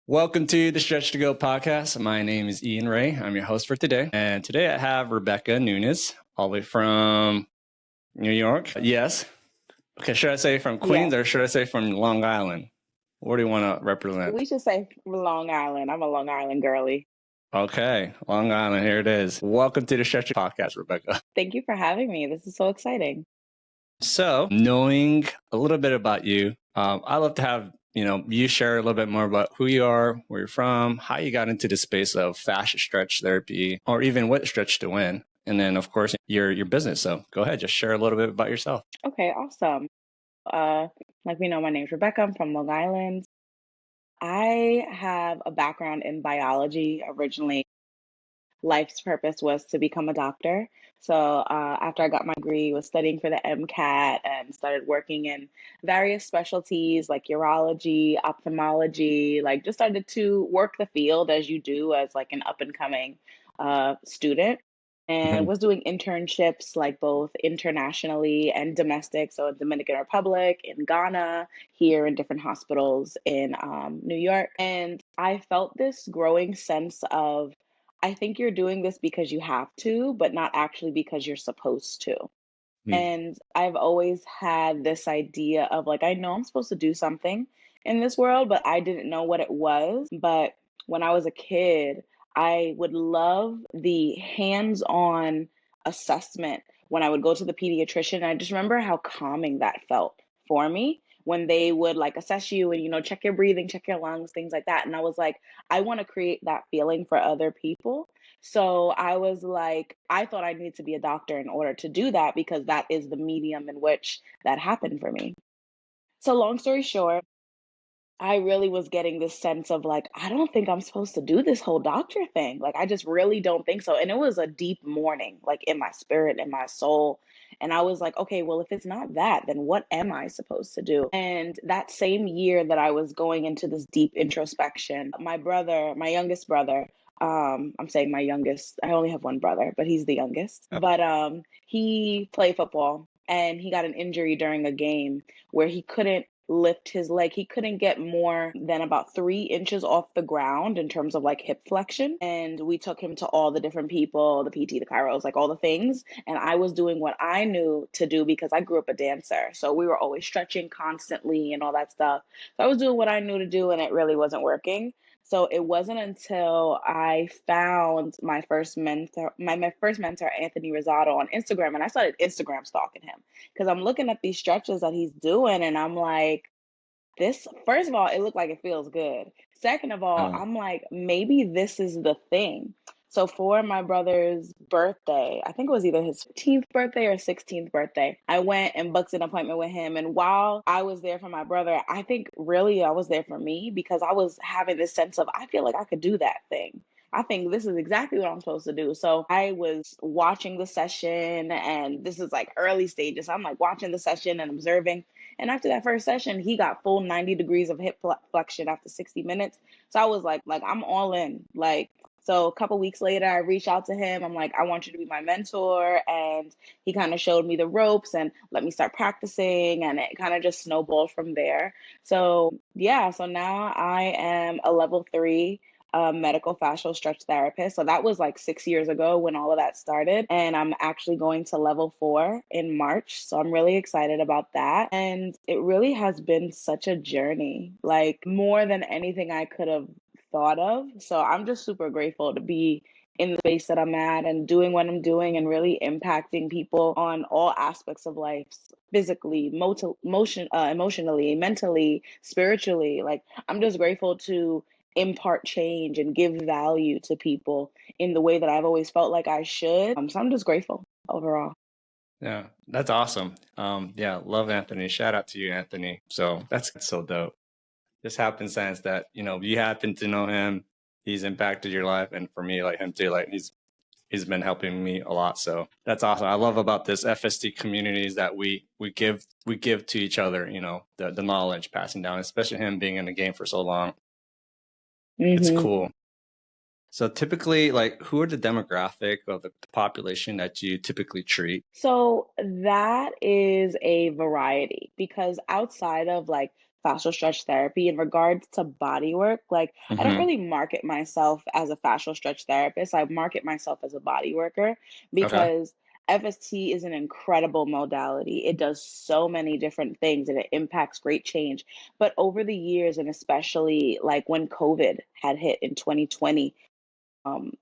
Welcome to the Stretch to Go podcast. My name is Ian Ray. I'm your host for today. And today I have Rebecca Nunez, all the way from New York. Yes. Okay, should I say from Queens or should I say from Long Island? Where do you want to represent? We should say Long Island. I'm a Long Island girly. Okay, Long Island, here it is. Welcome to the Stretch podcast, Rebecca. Thank you for having me. This is so exciting. So, knowing a little bit about you, I'd love to have you share a little bit more about who you are, where you're from, how you got into the space of fascia stretch therapy, or even what stretch to win. And then, of course, your business. So go ahead, just share a little bit about yourself. Okay, awesome. Like we know, my name's Rebecca. I'm from Long Island. I have a background in biology. Originally, life's purpose was to become a doctor. So after I got my degree, was studying for the MCAT and started working in various specialties like urology, ophthalmology, like just started to work the field as you do as like an up and coming student. And was doing internships like both internationally and domestic. So in Dominican Republic, in Ghana, here in different hospitals in New York. And I felt this growing sense of, I think you're doing this because you have to, but not actually because you're supposed to. And I've always had this idea of like, I know I'm supposed to do something in this world, but I didn't know what it was. But when I was a kid, I would love the hands-on assessment when I would go to the pediatrician. I just remember how calming that felt for me when they would like assess you and, check your breathing, check your lungs, things like that. And I was like, I want to create that feeling for other people. So I was like, I thought I needed to be a doctor in order to do that because that is the medium in which that happened for me. So long story short, I really was getting this sense of like, I don't think I'm supposed to do this whole doctor thing. Like, I just really don't think so. And it was a deep mourning, like in my spirit, in my soul. And I was like, okay, well, if it's not that, then what am I supposed to do? And that same year that I was going into this deep introspection, my brother, my youngest brother, I'm saying my youngest, I only have one brother, but he's the youngest. Oh. But he played football and he got an injury during a game where he couldn't lift his leg. He couldn't get more than about 3 inches off the ground in terms of like hip flexion. And we took him to all the different people, the PT, the chiros, like all the things. And I was doing what I knew to do because I grew up a dancer. So we were always stretching constantly and all that stuff. So I was doing what I knew to do and it really wasn't working. So it wasn't until I found my first mentor, Anthony Rosado, on Instagram, and I started Instagram stalking him because I'm looking at these stretches that he's doing, and I'm like, this, first of all, it looked like it feels good. Second of all, I'm like, maybe this is the thing. So for my brother's birthday, I think it was either his 15th birthday or 16th birthday, I went and booked an appointment with him. And while I was there for my brother, I think really I was there for me because I was having this sense of, I feel like I could do that thing. I think this is exactly what I'm supposed to do. So I was watching the session, and this is like early stages. I'm like watching the session and observing. And after that first session, he got full 90 degrees of hip flexion after 60 minutes. So I was like I'm all in. So a couple weeks later, I reached out to him. I'm like, I want you to be my mentor. And he kind of showed me the ropes and let me start practicing. And it kind of just snowballed from there. So yeah, so now I am a level 3 medical fascial stretch therapist. So that was like 6 years ago when all of that started. And I'm actually going to level 4 in March. So I'm really excited about that. And it really has been such a journey, like more than anything I could have thought of. So I'm just super grateful to be in the space that I'm at and doing what I'm doing and really impacting people on all aspects of life, physically, emotionally, mentally, spiritually. Like I'm just grateful to impart change and give value to people in the way that I've always felt like I should. So I'm just grateful overall. Yeah, that's awesome. Yeah, love Anthony. Shout out to you, Anthony. So that's so dope. Just happenstance that, you happen to know him. He's impacted your life. And for me, like him too, like he's been helping me a lot. So that's awesome. I love about this FST community is that we give to each other, the knowledge passing down, especially him being in the game for so long. It's cool. So typically, like, who are the demographic of the population that you typically treat? So that is a variety because outside of like fascial stretch therapy in regards to body work. Like, I don't Hmm. really market myself as a fascial stretch therapist. I market myself as a body worker Okay. because FST is an incredible modality. It does so many different things and it impacts great change. But over the years, and especially like when COVID had hit in 2020, um,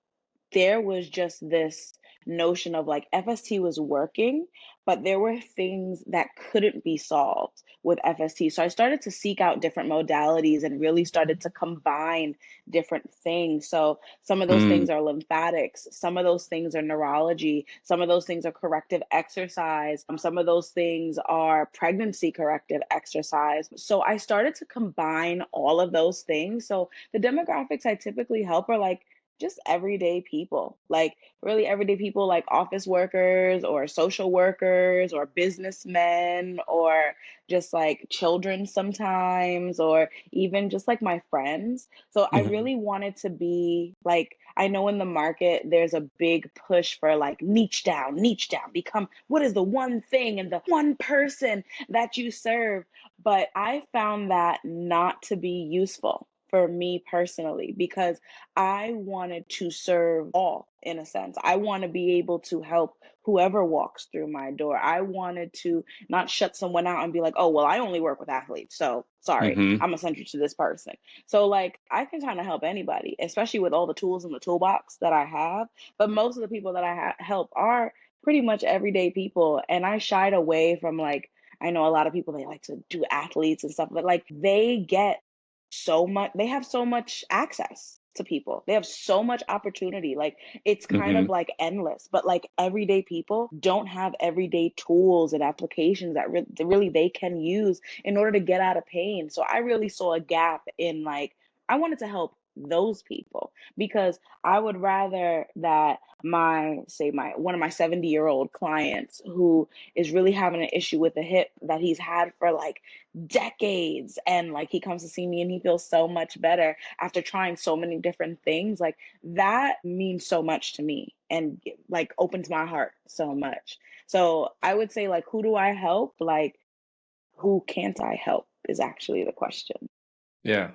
there was just this notion of like FST was working, but there were things that couldn't be solved with FST. So I started to seek out different modalities and really started to combine different things. So some of those Mm. things are lymphatics, some of those things are neurology, some of those things are corrective exercise, some of those things are pregnancy corrective exercise. So I started to combine all of those things. So the demographics I typically help are like just everyday people, like really everyday people, like office workers or social workers or businessmen or just like children sometimes, or even just like my friends. So I Hmm. really wanted to be like, I know in the market there's a big push for like niche down, become what is the one thing and the one person that you serve. But I found that not to be useful for me personally because I wanted to serve all in a sense. I want to be able to help whoever walks through my door. I wanted to not shut someone out and be like, oh, well, I only work with athletes. So sorry, Hmm. I'm going to send you to this person. So, like, I can kind of help anybody, especially with all the tools in the toolbox that I have. But most of the people that I help are pretty much everyday people. And I shied away from like, I know a lot of people, they like to do athletes and stuff, but like they get so much, they have so much access to people, they have so much opportunity, like it's kind Hmm. of like endless. But like everyday people don't have everyday tools and applications that really they can use in order to get out of pain. So I really saw a gap in like, I wanted to help those people because I would rather that my say my one of my 70-year-old clients who is really having an issue with the hip that he's had for like decades, and like he comes to see me and he feels so much better after trying so many different things, like that means so much to me and like opens my heart so much. So I would say like, who do I help? Like, who can't I help is actually the question. Yeah,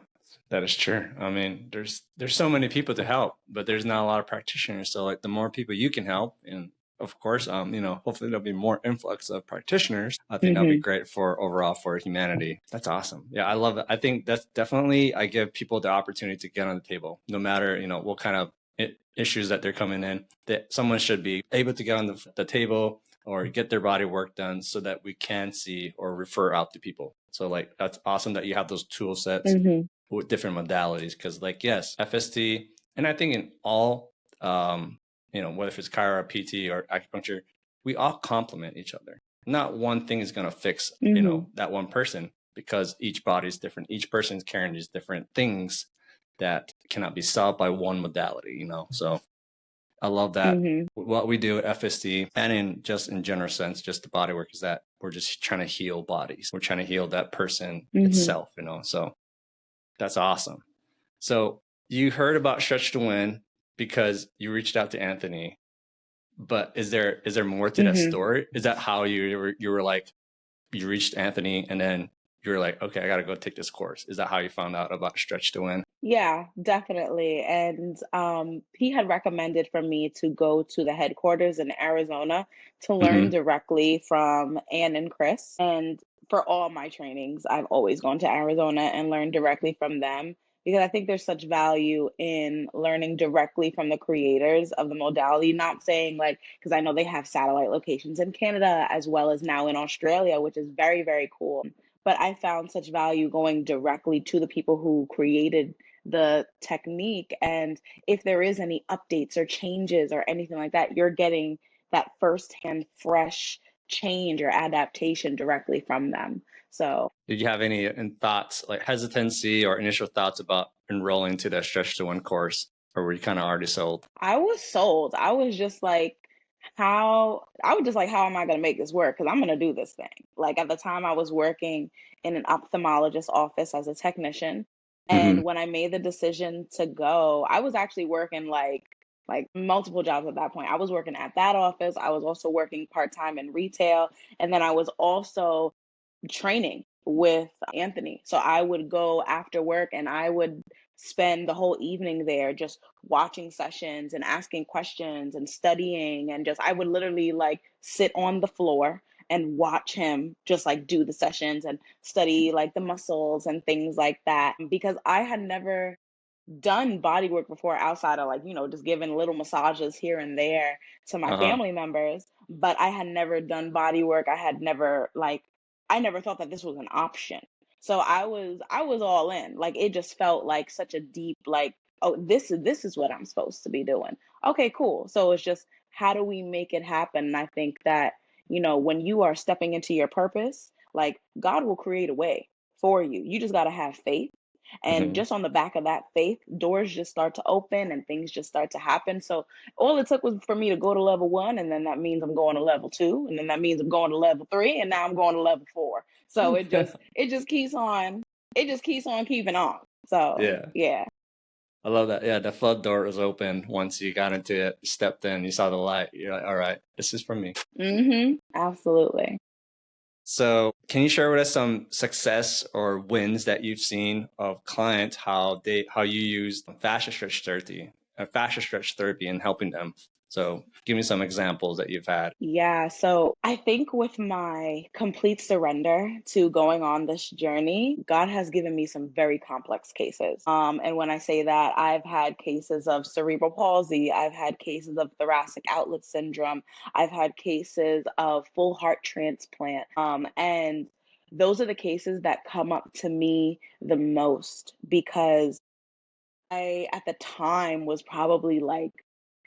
that is true. I mean, there's so many people to help, but there's not a lot of practitioners. So like the more people you can help, and of course, hopefully there'll be more influx of practitioners. I think that'll be Mm-hmm. great for overall for humanity. That's awesome. Yeah, I love it. I think that's definitely I give people the opportunity to get on the table, no matter what kind of issues that they're coming in. That someone should be able to get on the table or get their body work done so that we can see or refer out to people. So like that's awesome that you have those tool sets Mm-hmm. with different modalities because like yes, FST and I think in all whether if it's chiro, PT or acupuncture, we all complement each other. Not one thing is going to fix Mm-hmm. that one person because each body is different. Each person's carrying these different things that cannot be solved by one modality. So I love that. Mm-hmm. What we do at FSD and in general sense, just the body work is that we're just trying to heal bodies. We're trying to heal that person Mm-hmm. itself. So that's awesome. So you heard about Stretch to Win because you reached out to Anthony, but is there more to that Mm-hmm. story? Is that how you were like you reached Anthony and then you were like, okay, I got to go take this course? Is that how you found out about Stretch to Win? Yeah, definitely. And he had recommended for me to go to the headquarters in Arizona to learn Mm-hmm. directly from Ann and Chris. And for all my trainings, I've always gone to Arizona and learned directly from them because I think there's such value in learning directly from the creators of the modality. Not saying like, because I know they have satellite locations in Canada as well as now in Australia, which is very, very cool. But I found such value going directly to the people who created the technique. And if there is any updates or changes or anything like that, you're getting that firsthand, fresh change or adaptation directly from them. So Did you have any thoughts, like hesitancy or initial thoughts about enrolling to that Stretch to Win course, or were you kind of already sold? I was sold. I was just like, how am I going to make this work? Because I'm going to do this thing. Like at the time, I was working in an ophthalmologist office as a technician. Mm-hmm. And when I made the decision to go, I was actually working like multiple jobs at that point. I was working at that office. I was also working part time in retail. And then I was also training with Anthony. So I would go after work and I would spend the whole evening there just watching sessions and asking questions and studying, and just I would literally like sit on the floor and watch him just like do the sessions and study like the muscles and things like that, because I had never done body work before outside of like, just giving little massages here and there to my Uh-huh. family members. But I had never done body work. I never thought that this was an option. So I was all in. Like it just felt like such a deep, like, oh, this is what I'm supposed to be doing. Okay, cool. So it's just how do we make it happen? And I think that, when you are stepping into your purpose, like God will create a way for you. You just got to have faith, and Hmm. just on the back of that faith, doors just start to open and things just start to happen. So all it took was for me to go to level 1, and then that means I'm going to level 2, and then that means I'm going to level 3, and now I'm going to level 4. So it just keeps on keeping on. So Yeah. yeah. I love that. Yeah, the flood door was open once you got into it, stepped in, you saw the light. You're like, all right, this is for me. Absolutely. So, can you share with us some success or wins that you've seen of clients, how you use fascia stretch therapy in helping them? So, give me some examples that you've had. Yeah, so I think with my complete surrender to going on this journey, God has given me some very complex cases. And when I say that, I've had cases of cerebral palsy, I've had cases of thoracic outlet syndrome, I've had cases of full heart transplant. And those are the cases that come up to me the most, because I, at the time, was probably like,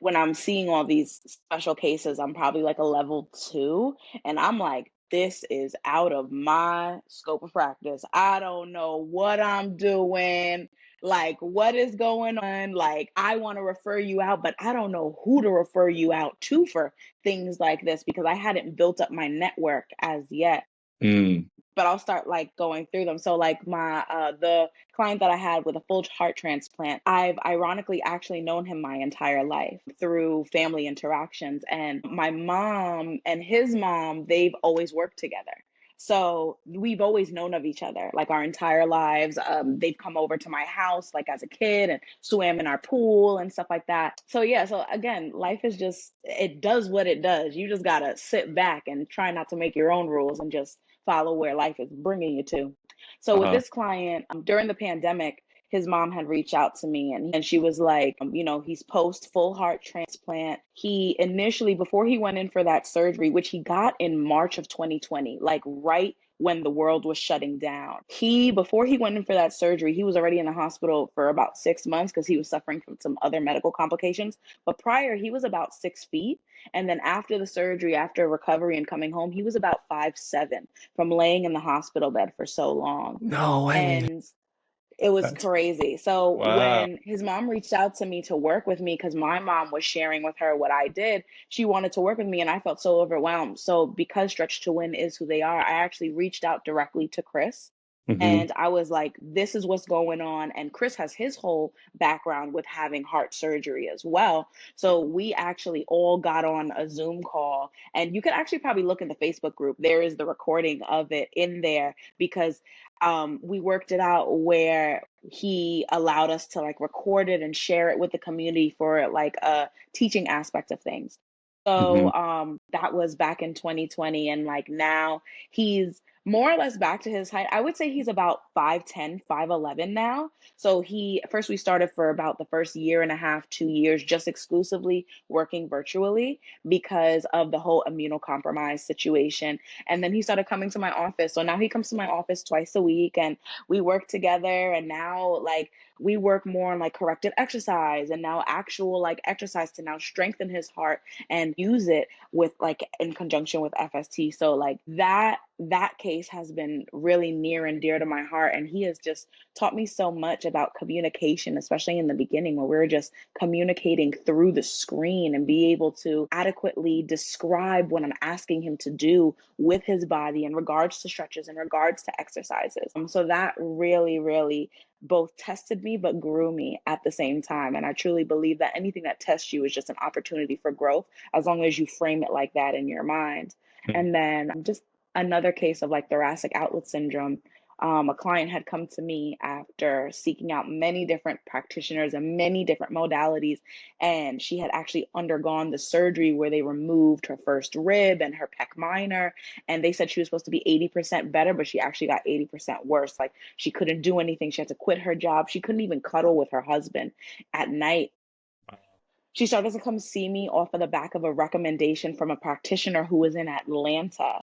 when I'm seeing all these special cases, I'm probably like a level 2. And I'm like, this is out of my scope of practice. I don't know what I'm doing. Like, what is going on? Like, I want to refer you out, but I don't know who to refer you out to for things like this, because I hadn't built up my network as yet. Mm. But I'll start like going through them. So like my the client that I had with a full heart transplant, I've ironically actually known him my entire life through family interactions. And my mom and his mom, they've always worked together. So we've always known of each other like our entire lives. They've come over to my house like as a kid and swam in our pool and stuff like that. So yeah, so again, life is just, it does what it does. You just gotta sit back and try not to make your own rules and just follow where life is bringing you to. So with Uh-huh. this client, during the pandemic, his mom had reached out to me, and she was like, he's post full heart transplant. He initially, before he went in for that surgery, which he got in March of 2020, like right when the world was shutting down. Before he went in for that surgery, he was already in the hospital for about 6 months because he was suffering from some other medical complications. But prior, he was about 6 feet. And then after the surgery, after recovery and coming home, he was about 5'7" from laying in the hospital bed for so long. No way. And it was That's crazy. So wow. when his mom reached out to me to work with me, because my mom was sharing with her what I did, she wanted to work with me, and I felt so overwhelmed. So because Stretch to Win is who they are, I actually reached out directly to Chris. Hmm. And I was like, this is what's going on. And Chris has his whole background with having heart surgery as well. So we actually all got on a Zoom call. And you could actually probably look in the Facebook group. There is the recording of it in there, because we worked it out where he allowed us to like record it and share it with the community for like a teaching aspect of things. Hmm. So that was back in 2020, and like now he's more or less back to his height. I would say he's about 5'10", 5'11" now. So we started for about the first year and a half, 2 years, just exclusively working virtually because of the whole immunocompromised situation. And then he started coming to my office. So now he comes to my office twice a week, and we work together. And now like we work more on like corrective exercise, and now actual like exercise to now strengthen his heart and use it with like in conjunction with FST. So like that case has been really near and dear to my heart, and he has just taught me so much about communication, especially in the beginning where we were just communicating through the screen, and be able to adequately describe what I'm asking him to do with his body in regards to stretches, in regards to exercises. So that really, really both tested me but grew me at the same time. And I truly believe that anything that tests you is just an opportunity for growth, as long as you frame it like that in your mind. And then just another case of like thoracic outlet syndrome. A client had come to me after seeking out many different practitioners and many different modalities, and she had actually undergone the surgery where they removed her first rib and her pec minor, and they said she was supposed to be 80% better, but she actually got 80% worse. Like she couldn't do anything. She had to quit her job. She couldn't even cuddle with her husband at night. She started to come see me off of the back of a recommendation from a practitioner who was in Atlanta.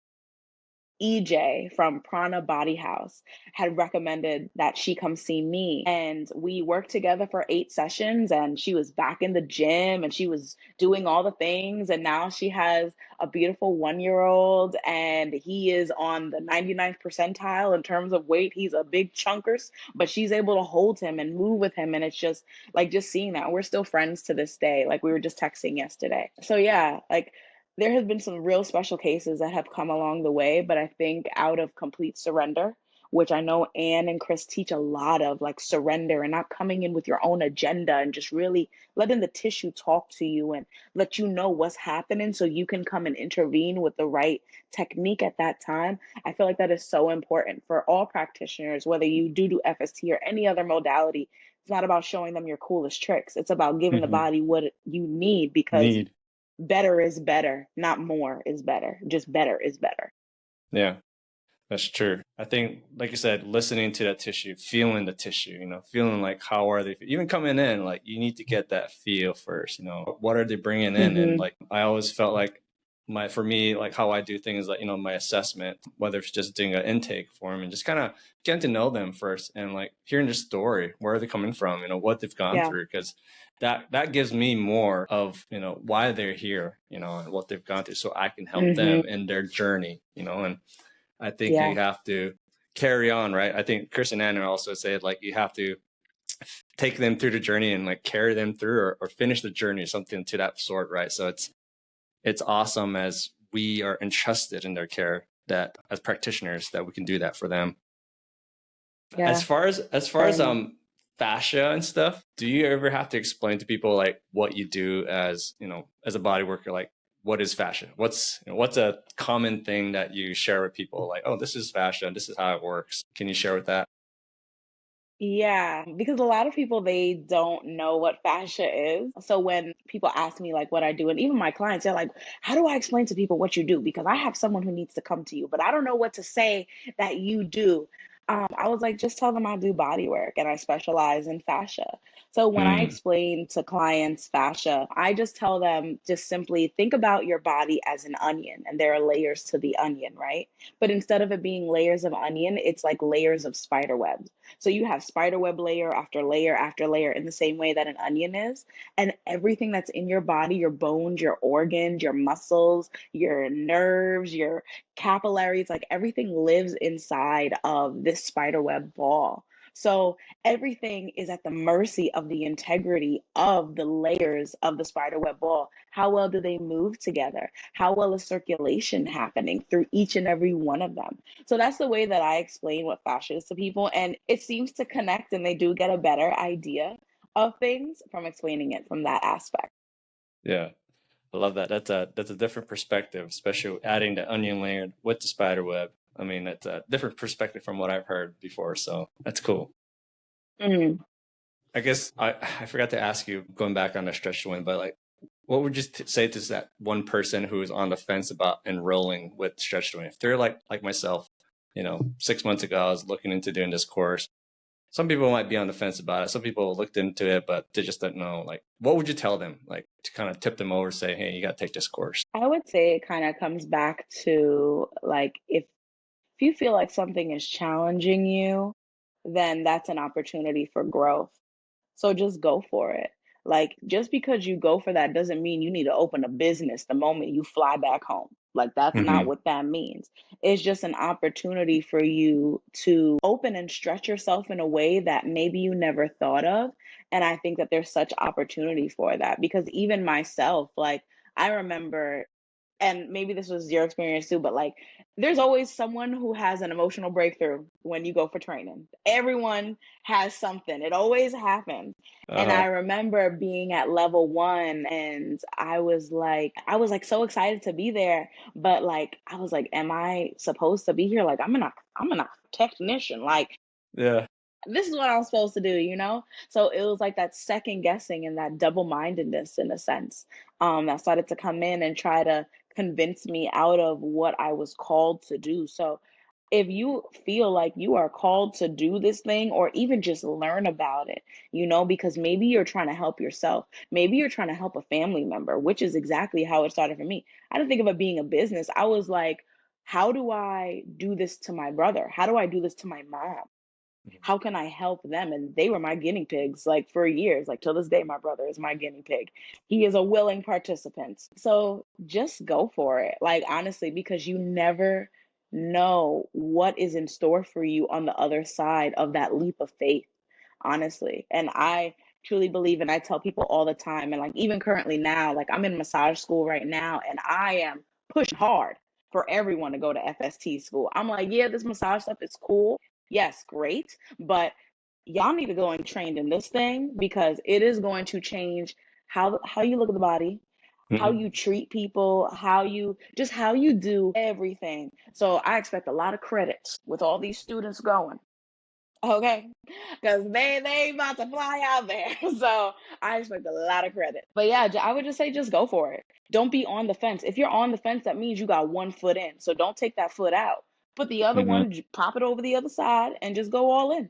EJ from Prana Body House had recommended that she come see me. And we worked together for 8 sessions, and she was back in the gym and she was doing all the things. And now she has a beautiful 1 year old, and he is on the 99th percentile in terms of weight. He's a big chunkers, but she's able to hold him and move with him. And it's just like, just seeing that we're still friends to this day. Like we were just texting yesterday. So yeah, like there have been some real special cases that have come along the way, but I think out of complete surrender, which I know Anne and Chris teach a lot of, like surrender and not coming in with your own agenda and just really letting the tissue talk to you and let you know what's happening so you can come and intervene with the right technique at that time. I feel like that is so important for all practitioners, whether you do FST or any other modality. It's not about showing them your coolest tricks. It's about giving the Hmm. body what you need, because Need. better is better, not more is better. Just better is better. Yeah. That's true. I think, like you said, listening to that tissue, feeling the tissue, feeling like how are they, even coming in, like you need to get that feel first, what are they bringing in? And Mm-hmm. like, I always felt like for me, like how I do things, like, my assessment, whether it's just doing an intake form and just kind of getting to know them first and like hearing their story, where are they coming from, what they've gone Yeah. through. Cause that gives me more of, why they're here, and what they've gone through so I can help Mm-hmm. them in their journey, and I think Yeah. you have to carry on, right? I think Chris and Anna also said like you have to take them through the journey and like carry them through, or finish the journey, something to that sort, right? So it's awesome as we are entrusted in their care, that as practitioners that we can do that for them. As Yeah. far as Very much. fascia and stuff, do you ever have to explain to people like what you do as, as a body worker, like what is fascia? What's a common thing that you share with people, like, oh, this is fascia and this is how it works? Can you share with that? Yeah, because a lot of people, they don't know what fascia is. So when people ask me like what I do, and even my clients, they're like, how do I explain to people what you do? Because I have someone who needs to come to you, but I don't know what to say that you do. I was like, just tell them I do body work and I specialize in fascia. So when I Mm, explain to clients fascia, I just tell them, just simply think about your body as an onion, and there are layers to the onion, right? But instead of it being layers of onion, it's like layers of spider webs. So you have spiderweb layer after layer in the same way that an onion is. And everything that's in your body, your bones, your organs, your muscles, your nerves, your capillaries, like everything lives inside of this spiderweb ball. So everything is at the mercy of the integrity of the layers of the spiderweb ball. How well do they move together? How well is circulation happening through each and every one of them? So that's the way that I explain what fascia is to people. And it seems to connect, and they do get a better idea of things from explaining it from that aspect. yeah, I love that. That's a different perspective, especially adding the onion layer with the spider web. I mean, it's a different perspective from what I've heard before, so that's cool. Mm. I guess I forgot to ask you, going back on the stretch one, but like, what would you say to that one person who is on the fence about enrolling with stretch doing? If they're like myself, 6 months ago, I was looking into doing this course. Some people might be on the fence about it. Some people looked into it, but they just don't know. Like, what would you tell them, like, to kind of tip them over, say, hey, you got to take this course? I would say it kind of comes back to like, if you feel like something is challenging you, then that's an opportunity for growth. So just go for it. Like, just because you go for that doesn't mean you need to open a business the moment you fly back home. Like, that's not Hmm. what that means. It's just an opportunity for you to open and stretch yourself in a way that maybe you never thought of. And I think that there's such opportunity for that, because even myself, like, I remember and maybe this was your experience too, but like there's always someone who has an emotional breakthrough when you go for training. Everyone has something. It always happens. And Uh-huh. I remember being at level 1 and I was like so excited to be there, but like I was like, am I supposed to be here? Like I'm a technician. Like Yeah. this is what I'm supposed to do, you know? So it was like that second guessing and that double mindedness in a sense, that started to come in and try to convince me out of what I was called to do. So if you feel like you are called to do this thing or even just learn about it, you know, because maybe you're trying to help yourself, maybe you're trying to help a family member, which is exactly how it started for me. I didn't think of it being a business. I was like, how do I do this to my brother? How do I do this to my mom? How can I help them? And they were my guinea pigs, like for years. Like till this day, my brother is my guinea pig. He is a willing participant. So just go for it. Like honestly, because you never know what is in store for you on the other side of that leap of faith, honestly. And I truly believe, and I tell people all the time, and like even currently now, like I'm in massage school right now, and I am pushing hard for everyone to go to FST school. I'm like, yeah, this massage stuff is cool. Yes, great. But y'all need to go and train in this thing because it is going to change how you look at the body, how Mhm. you treat people, how you do everything. So I expect a lot of credits with all these students going. Okay, because they about to fly out there. So I expect a lot of credit. But yeah, I would just say just go for it. Don't be on the fence. If you're on the fence, that means you got one foot in. So don't take that foot out. Put the other Mhm. one, pop it over the other side, and just go all in.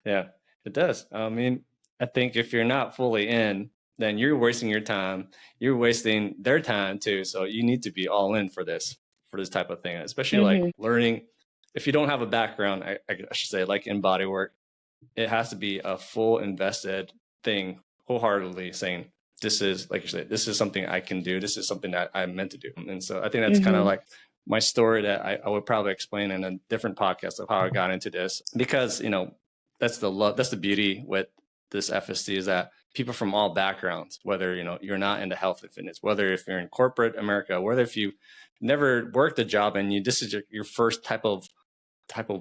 Yeah, it does. I mean, I think if you're not fully in, then you're wasting your time. You're wasting their time too. So you need to be all in for this type of thing, especially like Hmm. learning. If you don't have a background, I should say, like in body work, it has to be a full invested thing, wholeheartedly saying, this is, like you said, this is something I can do. This is something that I'm meant to do. And so I think that's kind of Hmm. like my story that I would probably explain in a different podcast of how I got into this. Because, that's the love, that's the beauty with this FSC is that people from all backgrounds, whether, you're not into health and fitness, whether if you're in corporate America, whether if you never worked a job and this is your first type of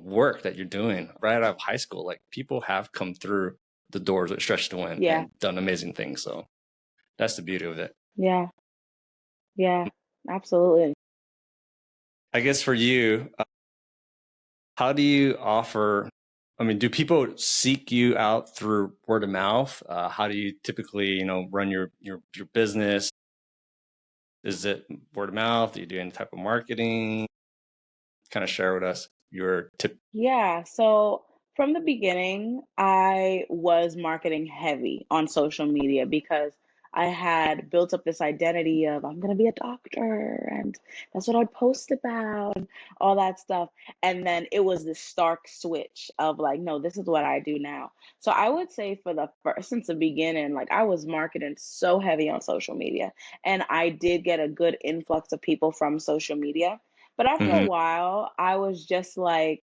work that you're doing right out of high school, like people have come through the doors with Stretch to Win Yeah, and done amazing things. So that's the beauty of it. yeah, yeah, absolutely. I guess for you, how do you offer? I mean, do people seek you out through word of mouth? How do you typically, run your business? Is it word of mouth? Do you do any type of marketing? Kind of share with us your tip. Yeah, so from the beginning, I was marketing heavy on social media because I had built up this identity of I'm going to be a doctor and that's what I'd post about and all that stuff. And then it was this stark switch of like, no, this is what I do now. So I would say for the first, since the beginning, like I was marketing so heavy on social media and I did get a good influx of people from social media. But after a Mm-hmm, while, I was just like,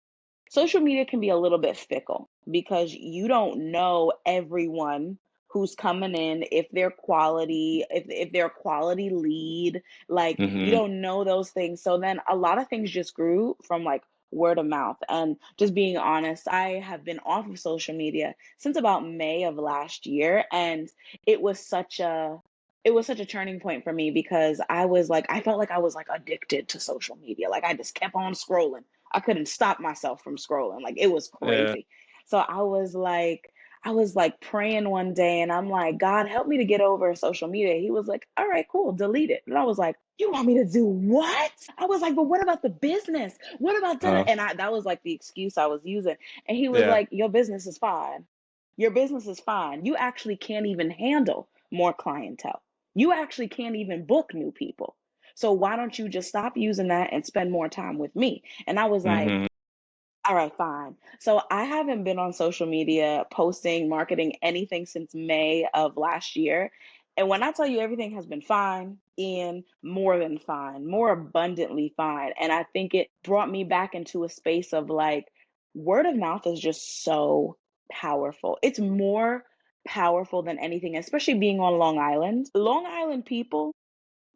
social media can be a little bit fickle because you don't know everyone who's coming in, if they're a quality lead, like you mm-hmm, don't know those things. So then a lot of things just grew from like word of mouth. And just being honest, I have been off of social media since about May of last year, and it was such a it was such a turning point for me because I felt like I was like addicted to social media. Like I just kept on scrolling. I couldn't stop myself from scrolling. Like it was yeah, crazy. So I was like praying one day and I'm like, God, help me to get over social media. He was like, all right, cool, delete it. And I was like, you want me to do what? I was like, but what about the business? What about that? uh, And that was like the excuse I was using. And he was yeah, like, your business is fine. Your business is fine. You actually can't even handle more clientele. You actually can't even book new people. So why don't you just stop using that and spend more time with me? And I was like, mm-hmm, all right, fine. So I haven't been on social media posting, marketing, anything since May of last year. And when I tell you everything has been fine, and more than fine, more abundantly fine. And I think it brought me back into a space of like, word of mouth is just so powerful. It's more powerful than anything, especially being on Long Island. Long Island people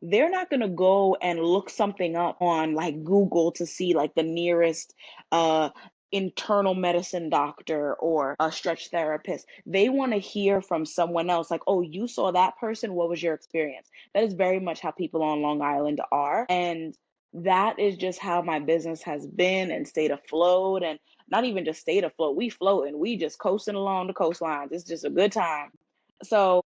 they're not going to go and look something up on like Google to see like the nearest uh internal medicine doctor or a stretch therapist. They want to hear from someone else like, "Oh, you saw that person, what was your experience?" That is very much how people on Long Island are, and that is just how my business has been and stayed afloat. And not even just stayed afloat, we floating, we just coasting along the coastlines. It's just a good time. So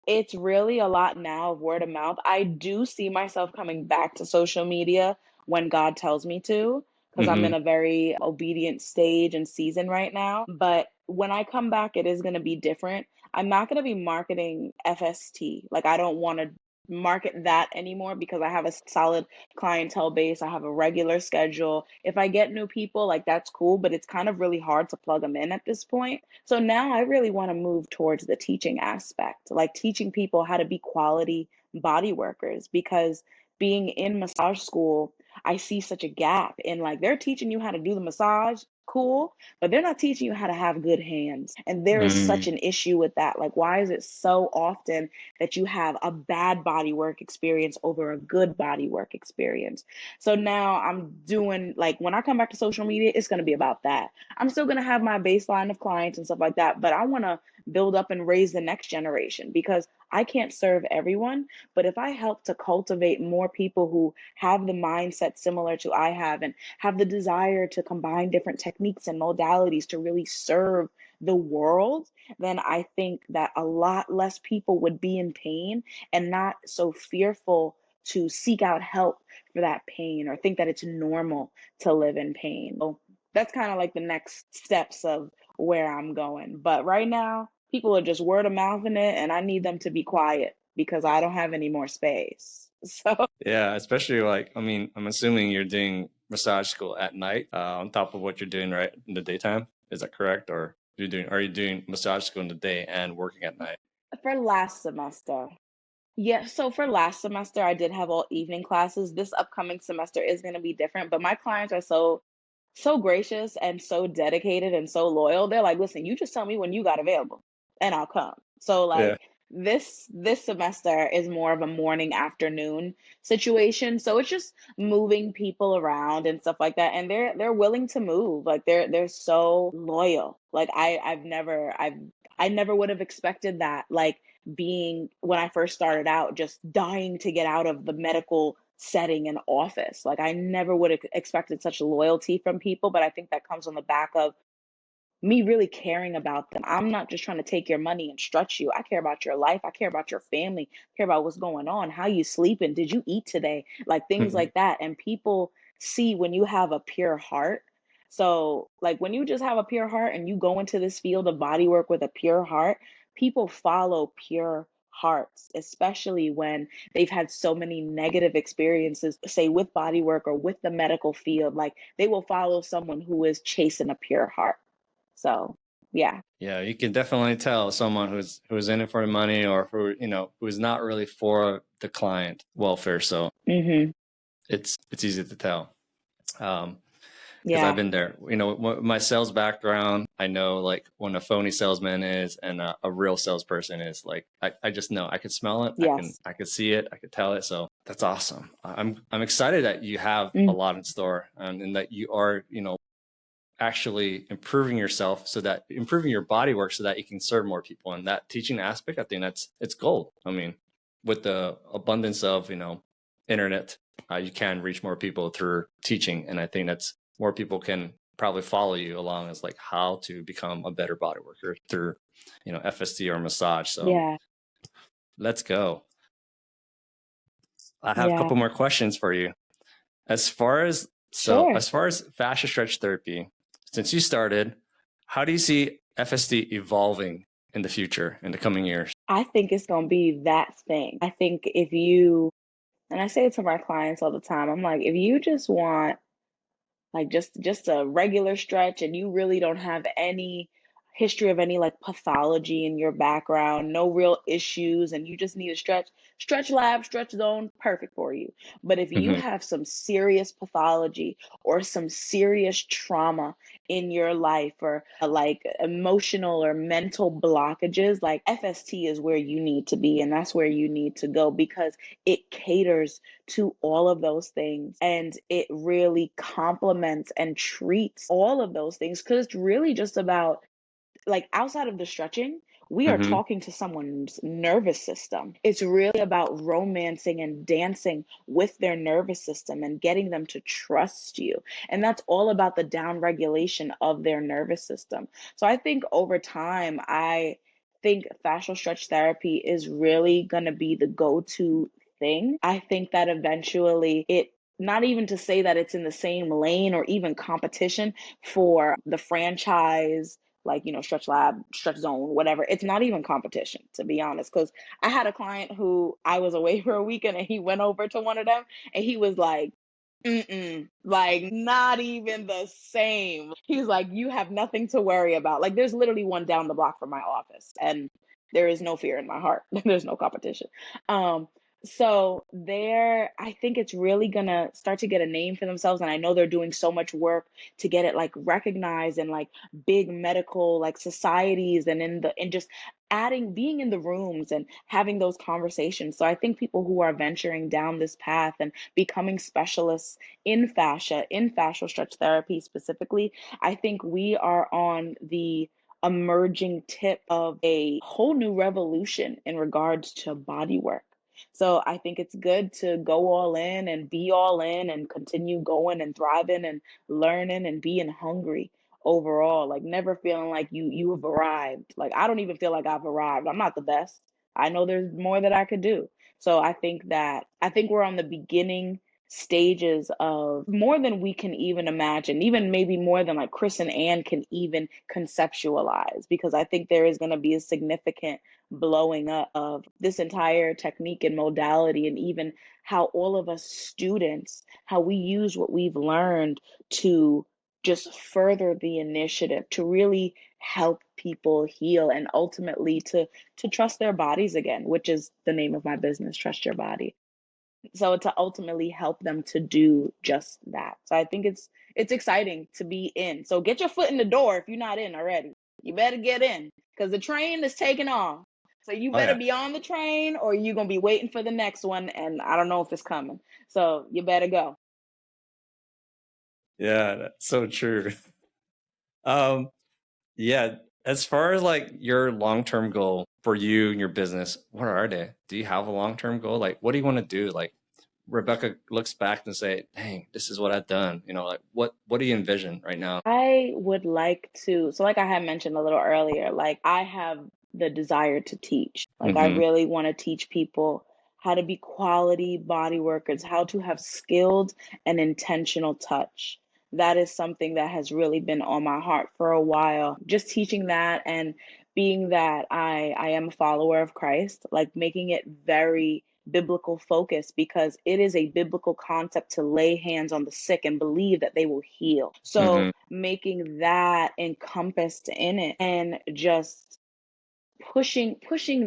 it's really a lot now of word of mouth. I do see myself coming back to social media when God tells me to, because I'm in Hmm. a very obedient stage and season right now. But when I come back, it is going to be different. I'm not going to be marketing FST. Like, I don't want to market that anymore because I have a solid clientele base. I have a regular schedule. If I get new people, like, that's cool, but it's kind of really hard to plug them in at this point. So now I really want to move towards the teaching aspect, like teaching people how to be quality body workers, because being in massage school, I see such a gap in like they're teaching you how to do the massage, cool, but they're not teaching you how to have good hands. And there is such Mm. an issue with that. Like, why is it so often that you have a bad body work experience over a good body work experience? So now I'm doing like when I come back to social media, it's going to be about that. I'm still going to have my baseline of clients and stuff like that, but I want to build up and raise the next generation because I can't serve everyone. But if I help to cultivate more people who have the mindset similar to I have and have the desire to combine different techniques and modalities to really serve the world, then I think that a lot less people would be in pain and not so fearful to seek out help for that pain or think that it's normal to live in pain. So that's kind of like the next steps of where I'm going. But right now, people are just word of mouthing it, and I need them to be quiet because I don't have any more space. So, Yeah, especially like, I mean, I'm assuming you're doing massage school at night, on top of what you're doing right in the daytime. Is that correct? Or are you doing massage school in the day and working at night? for last semester, yeah, so for last semester, I did have all evening classes. This upcoming semester is going to be different, but my clients are so gracious and so dedicated and so loyal. They're like, "Listen, you just tell me when you got available and I'll come." So Yeah. like this semester is more of a morning afternoon situation. So it's just moving people around and stuff like that. And they're willing to move. Like they're so loyal. Like I never would have expected that. Like being when I first started out, just dying to get out of the medical setting and office. Like I never would have expected such loyalty from people, but I think that comes on the back of me really caring about them. I'm not just trying to take your money and stretch you. I care about your life. I care about your family. I care about what's going on. How you sleeping? Did you eat today? Like things Mhm. like that. And people see when you have a pure heart. So, like when you just have a pure heart and you go into this field of body work with a pure heart, people follow pure hearts, especially when they've had so many negative experiences, say with body work or with the medical field. Like they will follow someone who is chasing a pure heart. So, yeah. Yeah, you can definitely tell someone who's in it for the money or who's not really for the client welfare. So Mhm. it's easy to tell. Because I've Yeah. been there. My sales background, I know like when a phony salesman is and a real salesperson is. Like I just know. I could smell it. Yes. I could see it. I could tell it. So that's awesome. I'm excited that you have a Mm. lot in store, and that you are actually improving yourself, so that improving your body work so that you can serve more people. And that teaching aspect, I think it's gold. I mean, with the abundance of internet, you can reach more people through teaching, and I think that's more people can probably follow you along as like how to become a better body worker through FST or massage. So Yeah. let's go. I have a Yeah. couple more questions for you. Sure. As far as fascia stretch therapy, since you started, how do you see FST evolving in the future, in the coming years? I think it's going to be that thing. I think if you, and I say it to my clients all the time, I'm like, if you just want like just a regular stretch and you really don't have any history of any like pathology in your background, no real issues, and you just need a stretch lab, stretch zone, perfect for you. But if you Hmm. have some serious pathology or some serious trauma in your life, or like emotional or mental blockages, like FST is where you need to be, and that's where you need to go, because it caters to all of those things, and it really complements and treats all of those things, because it's really just about, like, outside of the stretching, we are Hmm. talking to someone's nervous system. It's really about romancing and dancing with their nervous system and getting them to trust you. And that's all about the down regulation of their nervous system. So I think over time, I think fascial stretch therapy is really going to be the go-to thing. I think that eventually it, not even to say that it's in the same lane or even competition for the franchise, like, stretch lab, stretch zone, whatever. It's not even competition, to be honest, because I had a client who, I was away for a weekend, and he went over to one of them, and he was like, mm-mm, like, not even the same. He's like, you have nothing to worry about. Like, there's literally one down the block from my office, and there is no fear in my heart. There's no competition. Um, so there, I think it's really gonna start to get a name for themselves, and I know they're doing so much work to get it like recognized in like big medical like societies, and just adding, being in the rooms and having those conversations. So I think people who are venturing down this path and becoming specialists in fascia, in fascial stretch therapy specifically, I think we are on the emerging tip of a whole new revolution in regards to body work. So I think it's good to go all in and be all in and continue going and thriving and learning and being hungry overall, like never feeling like you have arrived. Like, I don't even feel like I've arrived. I'm not the best. I know there's more that I could do. So I think we're on the beginning stages of more than we can even imagine, even maybe more than like Chris and Ann can even conceptualize, because I think there is going to be a significant blowing up of this entire technique and modality, and even how all of us students, how we use what we've learned to just further the initiative to really help people heal, and ultimately to trust their bodies again, which is the name of my business, Trust Your Body. So to ultimately help them to do just that. So I think it's exciting to be in. So get your foot in the door if you're not in already. You better get in, because the train is taking off. So you Oh better yeah, be on the train, or you're gonna be waiting for the next one, and I don't know if it's coming. So you better go. yeah, that's so true. Um, yeah, as far as like your long-term goal for you and your business, what are they? Do you have a long-term goal? Like, what do you want to do? Like, Rebecca looks back and say, "Dang, this is what I've done." Like what do you envision right now? I would like to, so like I had mentioned a little earlier, like I have the desire to teach. Like I Mm-hmm. really want to teach people how to be quality body workers, how to have skilled and intentional touch. That is something that has really been on my heart for a while. Just teaching that, and being that I am a follower of Christ, like making it very biblical focus, because it is a biblical concept to lay hands on the sick and believe that they will heal. Mm-hmm. So making that encompassed in it, and just pushing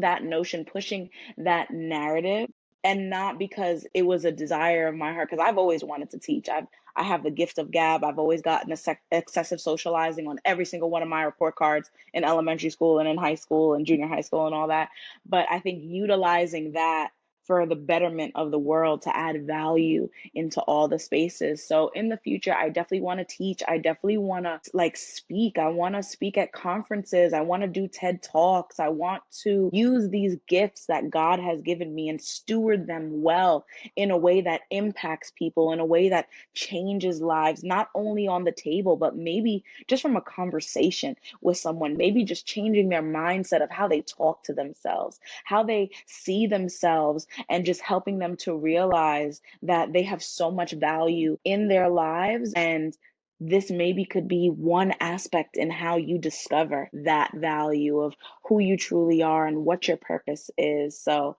that notion, pushing that narrative, and not because it was a desire of my heart, because I've always wanted to teach. I have the gift of gab. I've always gotten excessive socializing on every single one of my report cards in elementary school and in high school and junior high school and all that. But I think utilizing that for the betterment of the world, to add value into all the spaces. So in the future, I definitely want to teach. I definitely want to like speak. I want to speak at conferences. I want to do TED Talks. I want to use these gifts that God has given me and steward them well, in a way that impacts people, in a way that changes lives, not only on the table, but maybe just from a conversation with someone, maybe just changing their mindset of how they talk to themselves, how they see themselves, and just helping them to realize that they have so much value in their lives. And this maybe could be one aspect in how you discover that value of who you truly are and what your purpose is. So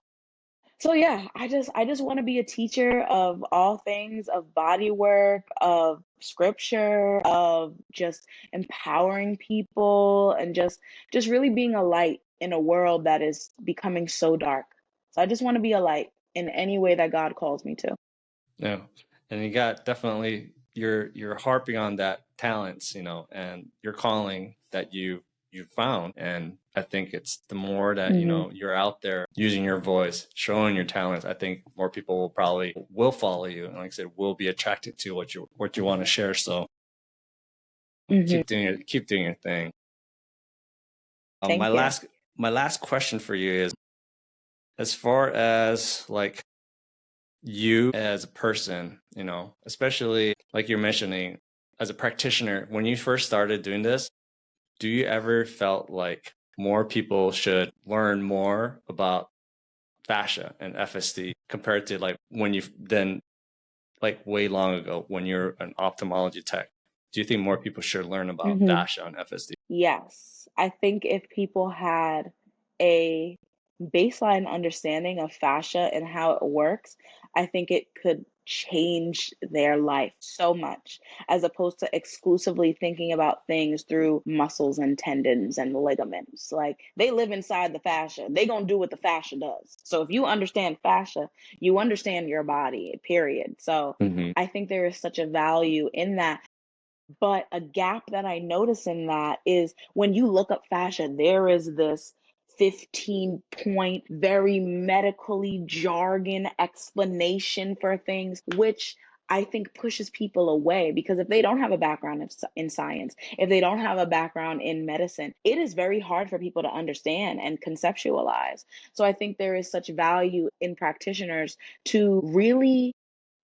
So yeah, I just want to be a teacher of all things, of body work, of scripture, of just empowering people, and just really being a light in a world that is becoming so dark. So I just want to be a light in any way that God calls me to. Yeah. And you got definitely you're harping on that talents, and your calling that you found. And I think it's the more that, Hmm. you're out there using your voice, showing your talents, I think more people will probably will follow you. And like I said, will be attracted to what you want to share. So Hmm. keep doing your thing. My Thank you. last question for you is, as far as like you as a person, especially like you're mentioning as a practitioner, when you first started doing this, do you ever felt like more people should learn more about fascia and FSD compared to like when you then like way long ago when you're an ophthalmology tech? Do you think more people should learn about Hmm. fascia and FSD? Yes, I think if people had a baseline understanding of fascia and how it works, I think it could change their life so much, as opposed to exclusively thinking about things through muscles and tendons and ligaments. Like they live inside the fascia, they gonna do what the fascia does. So if you understand fascia, you understand your body, period. So Hmm. I think there is such a value in that. But a gap that I notice in that is when you look up fascia, there is this 15-point, very medically jargon explanation for things, which I think pushes people away because if they don't have a background in science, if they don't have a background in medicine, it is very hard for people to understand and conceptualize. So I think there is such value in practitioners to really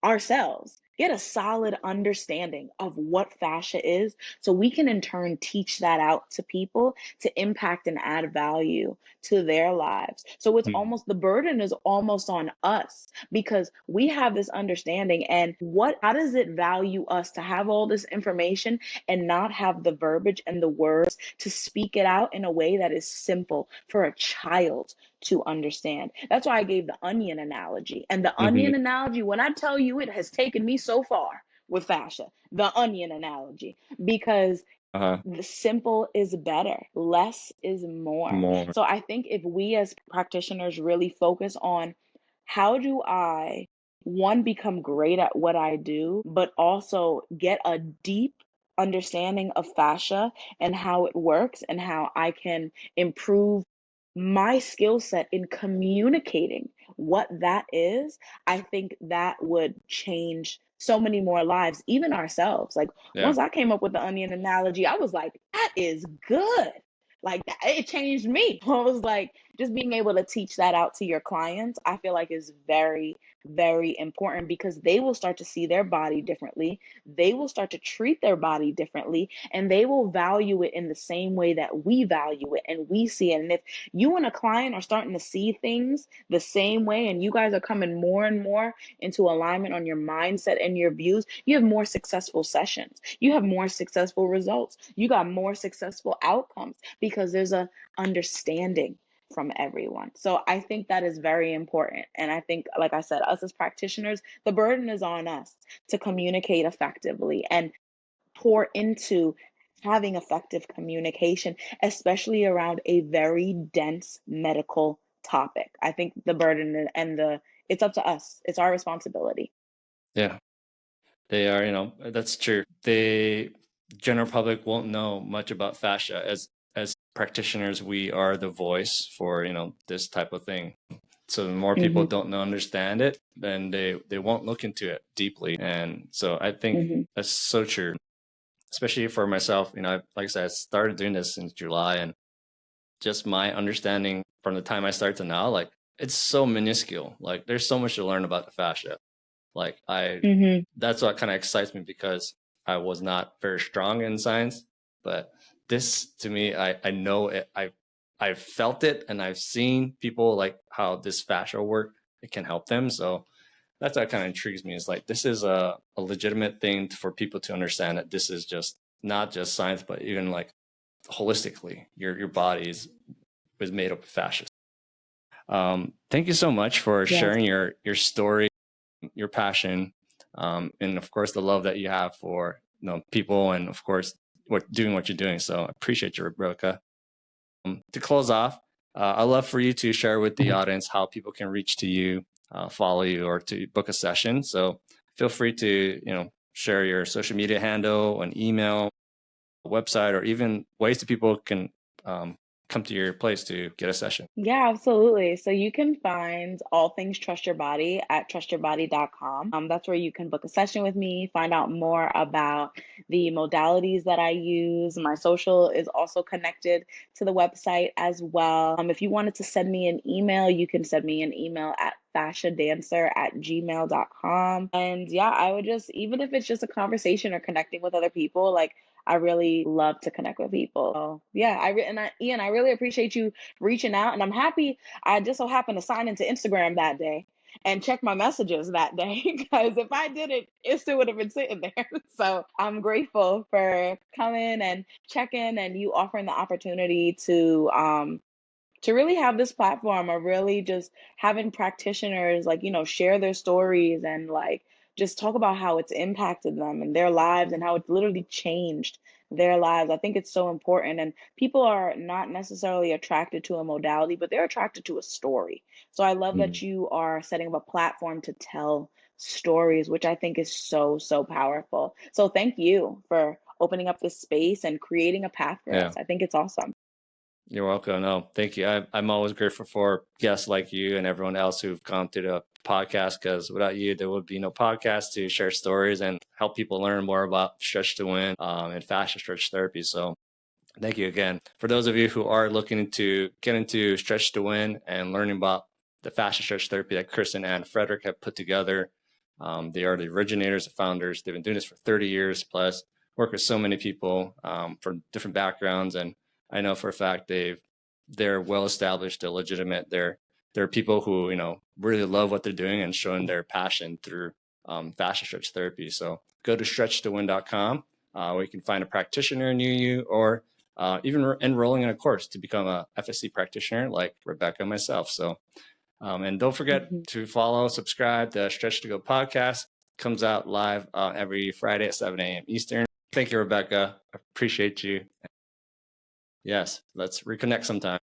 ourselves get a solid understanding of what fascia is so we can in turn teach that out to people to impact and add value to their lives. So it's almost the burden is almost on us because we have this understanding, and what how does it value us to have all this information and not have the verbiage and the words to speak it out in a way that is simple for a child to understand. That's why I gave the onion analogy. And the Hmm. onion analogy, when I tell you it has taken me so far with fascia, the onion analogy, because Uh-huh. the simple is better, less is more. More. So I think if we as practitioners really focus on how do I, one, become great at what I do, but also get a deep understanding of fascia and how it works and how I can improve my skill set in communicating what that is, I think that would change so many more lives, even ourselves. Like Yeah. once I came up with the onion analogy, I was like, that is good. Like it changed me. I was like, just being able to teach that out to your clients, I feel like is very, very important because they will start to see their body differently. They will start to treat their body differently, and they will value it in the same way that we value it and we see it. And if you and a client are starting to see things the same way and you guys are coming more and more into alignment on your mindset and your views, you have more successful sessions, you have more successful results, you got more successful outcomes because there's a understanding from everyone. So I think that is very important. And I think, like I said, us as practitioners, the burden is on us to communicate effectively and pour into having effective communication, especially around a very dense medical topic. I think the burden and the it's up to us. It's our responsibility. Yeah. They are, that's true. The general public won't know much about fascia. As practitioners, we are the voice for, this type of thing. So the more people Hmm. don't know, understand it, then they won't look into it deeply. And so I think Hmm. that's so true, especially for myself. Like I said, I started doing this since July, and just my understanding from the time I started to now, like it's so minuscule. Like there's so much to learn about the fascia. Like Hmm. that's what kind of excites me because I was not very strong in science, but this to me, I know it. I've felt it and I've seen people like how this fascia work, it can help them. So that's what kind of intrigues me is like, this is a legitimate thing for people to understand that this is just not just science, but even like holistically, your body is made up of fascia. Thank you so much for Yes. sharing your story, your passion, and of course the love that you have for people, and of course doing what you're doing. So I appreciate you, Rebecca. To close off, I'd love for you to share with the audience how people can reach to you, follow you, or to book a session. So feel free to share your social media handle, an email, website, or even ways that people can come to your place to get a session. Yeah, absolutely. So you can find all things Trust Your Body at trustyourbody.com. That's where you can book a session with me, find out more about the modalities that I use. My social is also connected to the website as well. If you wanted to send me an email, you can send me an email at fasciadancer@gmail.com. And yeah, I would just, even if it's just a conversation or connecting with other people, like I really love to connect with people. So yeah, Ian, I really appreciate you reaching out. And I'm happy. I just so happened to sign into Instagram that day and check my messages that day because if I didn't, it still would have been sitting there. So I'm grateful for coming and checking and you offering the opportunity to really have this platform of really just having practitioners like share their stories and like just talk about how it's impacted them and their lives and how it's literally changed their lives. I think it's so important, and people are not necessarily attracted to a modality, but they're attracted to a story. So I love that you are setting up a platform to tell stories, which I think is so so powerful. So thank you for opening up this space and creating a path for Yeah. us. I think it's awesome. You're welcome. No, thank you. I'm always grateful for guests like you and everyone else who've come to the podcast, because without you, there would be no podcast to share stories and help people learn more about Stretch to Win and fascia stretch therapy. So thank you again. For those of you who are looking to get into Stretch to Win and learning about the fascia stretch therapy that Chris and Ann Frederick have put together, they are the originators, the founders. They've been doing this for 30 years plus, work with so many people from different backgrounds. And I know for a fact they're well established, they're legitimate. They're people who really love what they're doing and showing their passion through fascia stretch therapy. So go to stretchtowin.com where you can find a practitioner near you, or even enrolling in a course to become a FST practitioner like Rebecca and myself. So and don't forget to follow, subscribe. The Stretch to Go podcast comes out live every Friday at 7 a.m. Eastern. Thank you, Rebecca. I appreciate you. Yes, let's reconnect sometime.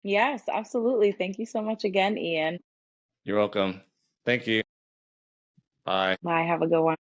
Yes, absolutely. Thank you so much again, Ian. You're welcome. Thank you. Bye. Bye. Have a good one.